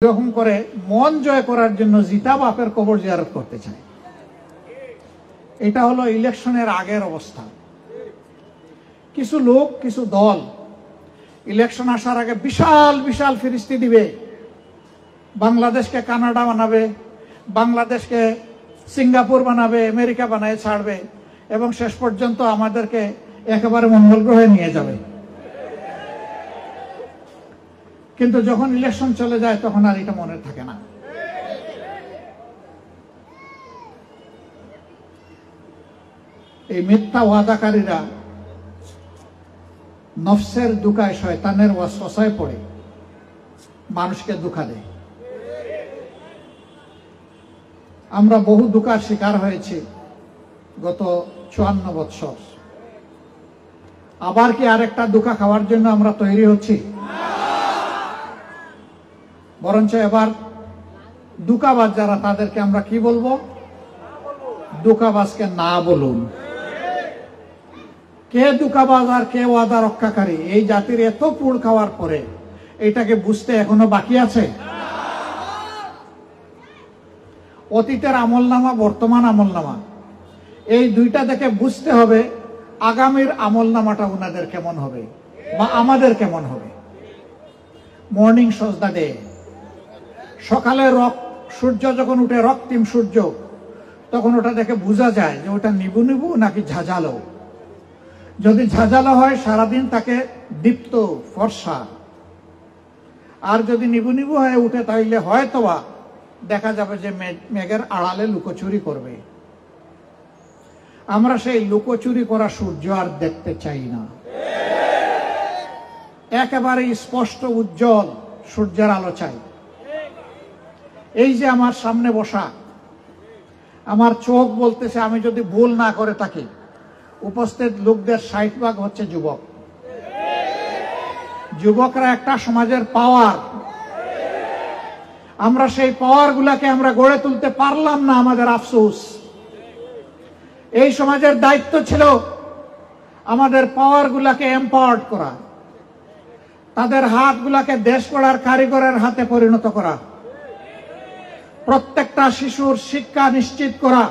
এরকম করে মন জয় করার জন্য জিতা বাপের কবর জিয়ারত করতে চায়। এটা হলো ইলেকশনের আগের অবস্থা। কিছু লোক, কিছু দল ইলেকশন আসার আগে বিশাল বিশাল ফিরিস্তি দিবে, বাংলাদেশকে কানাডা বানাবে, বাংলাদেশকে সিঙ্গাপুর বানাবে, আমেরিকা বানায় ছাড়বে এবং শেষ পর্যন্ত আমাদেরকে একেবারে মঙ্গল গ্রহে নিয়ে যাবে। কিন্তু যখন ইলেকশন চলে যায় তখন আর এটা মনে থাকে না। এই মিথ্যা ওয়াদাকারীরা নফসের দুকায়, শয়তানের ওয়াসওয়াসায় পড়ে মানুষকে ধোঁকা দেয়। আমরা বহু ধোঁকার শিকার হয়েছি গত 54 বছর। আবার কি আরেকটা ধোঁকা খাওয়ার জন্য আমরা তৈরি হচ্ছি? বরঞ্চ এবার ধোঁকাবাজ যারা, তাদেরকে আমরা কি বলবো? ধোঁকাবাজকে না বলুন। কে ধোঁকাবাজ আর কে ওয়াদা রক্ষাকারী, এই জাতির এত পুড় খাওয়ার পরে এটাকে বুঝতে এখনো বাকি আছে? অতীতের আমলনামা, বর্তমান আমলনামা, এই দুইটা দেখে বুঝতে হবে আগামীর আমলনামাটা ওনাদের কেমন হবে বা আমাদের কেমন হবে। Morning shows the day. সকালে সূর্য যখন উঠে, রক্তিম সূর্য, তখন ওটা দেখে বোঝা যায় যে ওটা নিবু নিবু নাকি ঝাঁঝালো। যদি ঝাঁঝালো হয় সারাদিন তাকে দীপ্ত ফর্সা, আর যদি নিবু নিবু হয়ে উঠে তাইলে হয়তোবা দেখা যাবে যে মেঘের আড়ালে লুকোচুরি করবে। আমরা সেই লুকোচুরি করা সূর্য আর দেখতে চাই না। একেবারে স্পষ্ট উজ্জ্বল সূর্যের আলো চাই। এই যে আমার সামনে বসা, আমার চোখ বলতেছে, আমি যদি ভুল না করে থাকি, উপস্থিত লোকদের 60% হচ্ছে যুবক। যুবকরা একটা সমাজের পাওয়ার। আমরা সেই পাওয়ার গুলাকে আমরা গড়ে তুলতে পারলাম না, আমাদের আফসোস। এই সমাজের দায়িত্ব ছিল আমাদের পাওয়ার গুলাকে এম্পাওয়ার্ড করা, তাদের হাতগুলাকে দেশ গড়ার কারিগরের হাতে পরিণত করা, প্রত্যেকটা শিশুর শিক্ষা নিশ্চিত করা,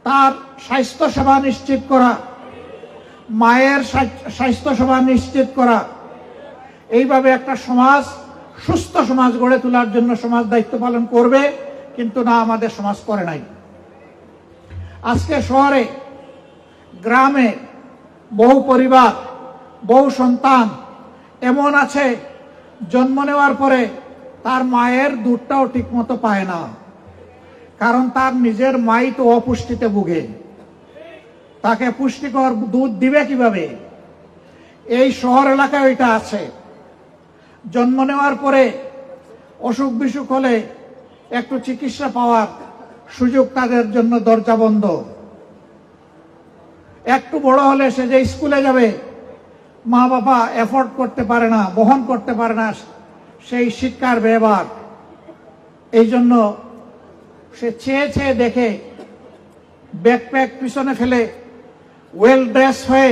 তার স্বাস্থ্য সেবা নিশ্চিত করা, মায়ের স্বাস্থ্য সেবা নিশ্চিত করা। এইভাবে একটা সমাজ, সুস্থ সমাজ গড়ে তোলার জন্য সমাজ দায়িত্ব পালন করবে, কিন্তু না, আমাদের সমাজ করে নাই। আজকে শহরে, গ্রামে বহু পরিবার, বহু সন্তান এমন আছে, জন্ম নেওয়ার পরে তার মায়ের দুধটাও ঠিক মতো পায় না, কারণ তার নিজের মাই তো অপুষ্টিতে ভুগে। তাকে পুষ্টিকর দুধ দিবে কিভাবে? এই শহর এলাকায় এটা আছে। জন্ম নেওয়ার পরে অসুখ বিসুখ হলে একটু চিকিৎসা পাওয়ার সুযোগ তাদের জন্য দরজা বন্ধ। একটু বড় হলে সে যে স্কুলে যাবে, মা বাবা এফোর্ড করতে পারে না, বহন করতে পারে না সেই শিক্ষার ব্যবহার। এই জন্য সে চেয়ে চেয়ে দেখে, ব্যাকপ্যাক পিছনে ফেলে, ওয়েল ড্রেস হয়ে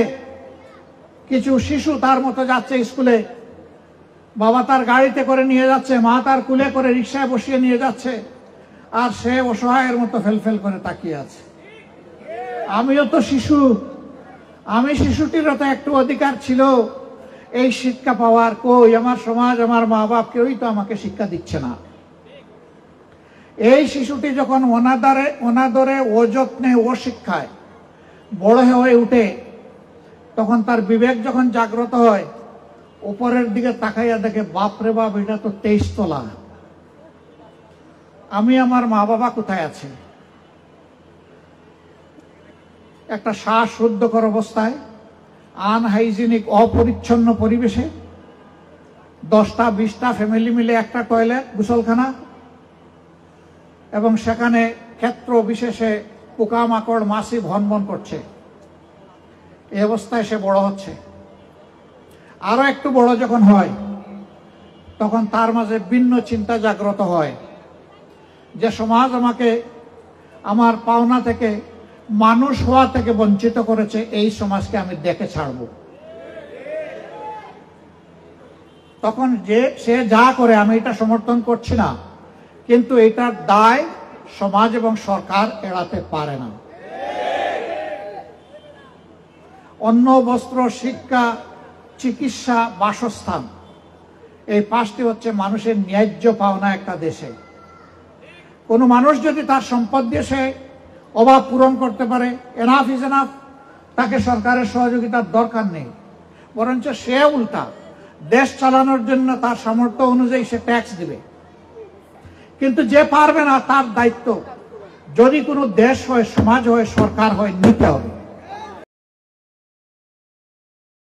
কিছু শিশু তার মতো যাচ্ছে স্কুলে। বাবা তার গাড়িতে করে নিয়ে যাচ্ছে, মা তার কুলে করে রিক্সায় বসিয়ে নিয়ে যাচ্ছে, আর সে অসহায়ের মতো ফেলফেল করে তাকিয়ে আছে। আমিও তো শিশু, আমি শিশুটিরও তো একটু অধিকার ছিল এই শিক্ষা পাওয়ার। কই, আমার সমাজ, আমার মা বাপ কেউই তো আমাকে শিক্ষা দিচ্ছে না। এই শিশুটি যখন অনাদরে, অযত্নে, অশিক্ষায় বড় হয়ে উঠে, তখন তার বিবেক যখন জাগ্রত হয়, উপরের দিকে তাকাইয়া দেখে, বাপরে বাপ, এটা তো 23 তলা। আমি, আমার মা বাবা কোথায় আছে? একটা শ্বাসরুদ্ধকর অবস্থায়, আনহাইজিনিক, অপরিচ্ছন্ন পরিবেশে, 10টা-20টা ফ্যামিলি মিলে একটা টয়লেট, গোসলখানা, এবং সেখানে ক্ষেত্র বিশেষে পোকামাকড়, মাছি ভনভন করছে। এই অবস্থায় সে বড় হচ্ছে। আরো একটু বড় যখন হয়, তখন তার মাঝে ভিন্ন চিন্তা জাগ্রত হয় যে সমাজ আমাকে আমার পাওনা থেকে, মানুষ হওয়া থেকে বঞ্চিত করেছে। এই সমাজকে আমি দেখে ছাড়ব। তখন সে যা করে আমি এটা সমর্থন করছি না, কিন্তু এটার দায় সমাজ এবং সরকার এড়াতে পারে না। অন্ন, বস্ত্র, শিক্ষা, চিকিৎসা, বাসস্থান, এই 5টি হচ্ছে মানুষের ন্যায্য পাওনা একটা দেশে। কোনো মানুষ যদি তার সম্পদ দিয়ে সে অভাব পূরণ করতে পারে, এনাফ ইজ এনাফ, তাকে সরকারের সহযোগিতার দরকার নেই, বরঞ্চ সে উল্টা দেশ চালানোর জন্য তার সামর্থ্য অনুযায়ী সে ট্যাক্স দিবে। কিন্তু যে পারবে না, তার দায়িত্ব যদি কোনো দেশ হয়, সমাজ হয়, সরকার হয়, নিতে হবে।